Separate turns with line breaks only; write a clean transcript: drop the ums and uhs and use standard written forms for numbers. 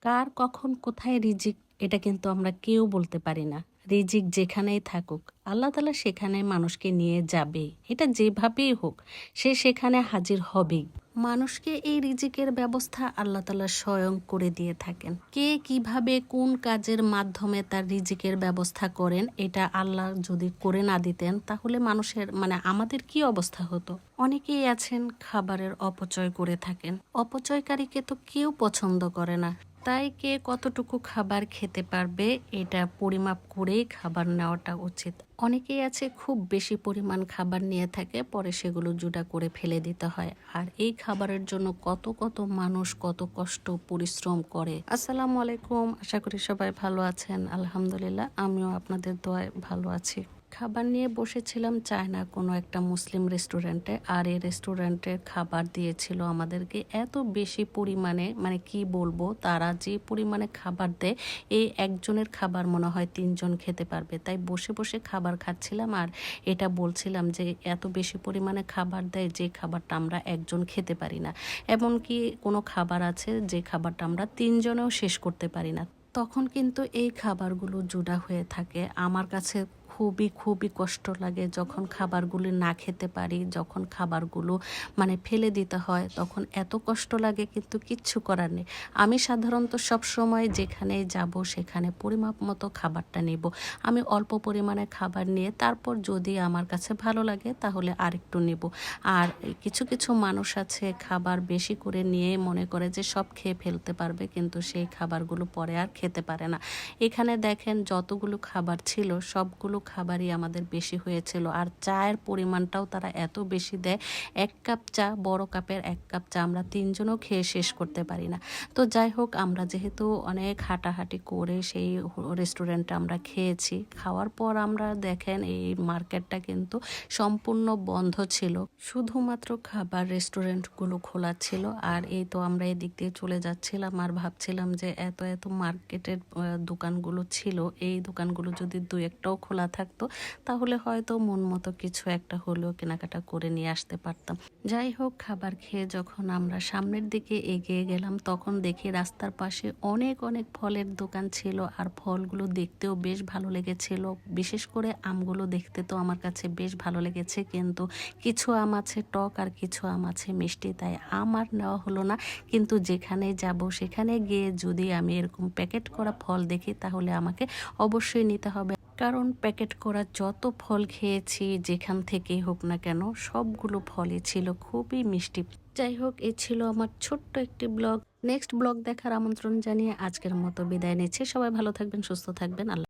কার কখন কোথায় রিজিক এটা কিন্তু আমরা কেউ বলতে পারি না। রিজিক যেখানেই থাকুক আল্লাহ তাআলা সেখানে মানুষকে নিয়ে যাবে। এটা যেভাবেই হোক সে সেখানে হাজির হবেই। মানুষকে এই রিজিকের ব্যবস্থা আল্লাহ তাআলা স্বয়ং করে দিয়ে থাকেন। কে কিভাবে কোন কাজের মাধ্যমে তার রিজিকের ব্যবস্থা করেন এটা আল্লাহ যদি করে না দিতেন তাহলে মানুষের আমাদের কি অবস্থা হতো। অনেকেই আছেন খাবারের অপচয় করে থাকেন। অপচয়কারীকে তো কেউ পছন্দ করে না। তাই কে কতটুকু খাবার খেতে পারবে এটা পরিমাপ করেই খাবার নেওয়াটা উচিত। অনেকেই আছে খুব বেশি পরিমাণ খাবার নিয়ে থাকে, পরে সেগুলো জুড়া করে ফেলে দিতে হয়। আর এই খাবারের জন্য কত কত মানুষ কত কষ্ট পরিশ্রম করে। আসসালামু আলাইকুম, আশা করি সবাই ভালো আছেন। আলহামদুলিল্লাহ আমিও আপনাদের দোয়ায় ভালো আছি। খাবার নিয়ে বসেছিলাম চায়না কোনো একটা মুসলিম রেস্টুরেন্টে। আর এই রেস্টুরেন্টের খাবার দিয়েছিল আমাদেরকে এত বেশি পরিমাণে, কি বলবো, তারা যে পরিমাণে খাবার দেয় এই একজনের খাবার মনে হয় 3 জন খেতে পারবে। তাই বসে বসে খাবার খাচ্ছিলাম আর এটা বলছিলাম যে এত বেশি পরিমাণে খাবার দেয় যে খাবারটা আমরা একজন খেতে পারি না। এমনকি কোনো খাবার আছে যে খাবারটা আমরা 3 জনেও শেষ করতে পারি না। তখন কিন্তু এই খাবারগুলো জুড়া হয়ে থাকে। আমার কাছে খুবই খুবই কষ্ট লাগে যখন খাবারগুলো না খেতে পারি, যখন খাবারগুলো ফেলে দিতে হয়, তখন এত কষ্ট লাগে, কিন্তু কিচ্ছু করার নেই। আমি সাধারণত সবসময় যেখানে যাব সেখানে পরিমাপ মতো খাবারটা নেব। আমি অল্প পরিমাণে খাবার নিয়ে তারপর যদি আমার কাছে ভালো লাগে তাহলে আরেকটু নেব। আর কিছু কিছু মানুষ আছে খাবার বেশি করে নিয়ে মনে করে যে সব খেয়ে ফেলতে পারবে, কিন্তু সেই খাবারগুলো পরে আর খেতে পারে না। এখানে দেখেন যতগুলো খাবার ছিল সবগুলো খাবারই আমাদের বেশি হয়েছিল। আর চায়ের পরিমাণটাও তারা এত বেশি দেয়, 1 কাপ চা, বড় কাপের 1 কাপ চা আমরা 3 জনও খেয়ে শেষ করতে পারি না। তো যাই হোক, আমরা যেহেতু অনেক হাঁটাহাঁটি করে সেই রেস্টুরেন্টে আমরা খেয়েছি, খাওয়ার পর আমরা দেখেন এই মার্কেটটা কিন্তু সম্পূর্ণ বন্ধ ছিল, শুধুমাত্র খাবার রেস্টুরেন্টগুলো খোলা ছিল। আর এই তো আমরা এদিক দিয়ে চলে যাচ্ছিলাম আর ভাবছিলাম যে এত এত মার্কেটের দোকানগুলো ছিল, এই দোকানগুলো যদি 2-1টাও খোলা থাকতো তাহলে হয়তো মন মতো কিছু একটা হলেও কেনাকাটা করে নিয়ে আসতে পারতাম। যাই হোক, খাবার খেয়ে যখন আমরা সামনের দিকে এগিয়ে গেলাম তখন দেখি রাস্তার পাশে অনেক অনেক ফলের দোকান ছিল। আর ফলগুলো দেখতেও বেশ ভালো লেগেছিল, বিশেষ করে আমগুলো দেখতে তো আমার কাছে বেশ ভালো লেগেছে। কিন্তু কিছু আম আছে টক আর কিছু আম আছে মিষ্টি, তাই আম আর নেওয়া হলো না। কিন্তু যেখানে যাব সেখানে গিয়ে যদি আমি এরকম প্যাকেট করা ফল দেখি তাহলে আমাকে অবশ্যই নিতে হবে, কারণ প্যাকেট করা যত ফল খেয়েছি যেখান থেকেই হোক না কেন সবগুলো ফলই ছিল খুবই মিষ্টি। যাই হোক, এই ছিল আমার ছোট্ট একটি ব্লগ। নেক্সট ব্লগ দেখার আমন্ত্রণ জানিয়ে আজকের মতো বিদায় নিচ্ছি। সবাই ভালো থাকবেন, সুস্থ থাকবেন। আল্লাহ।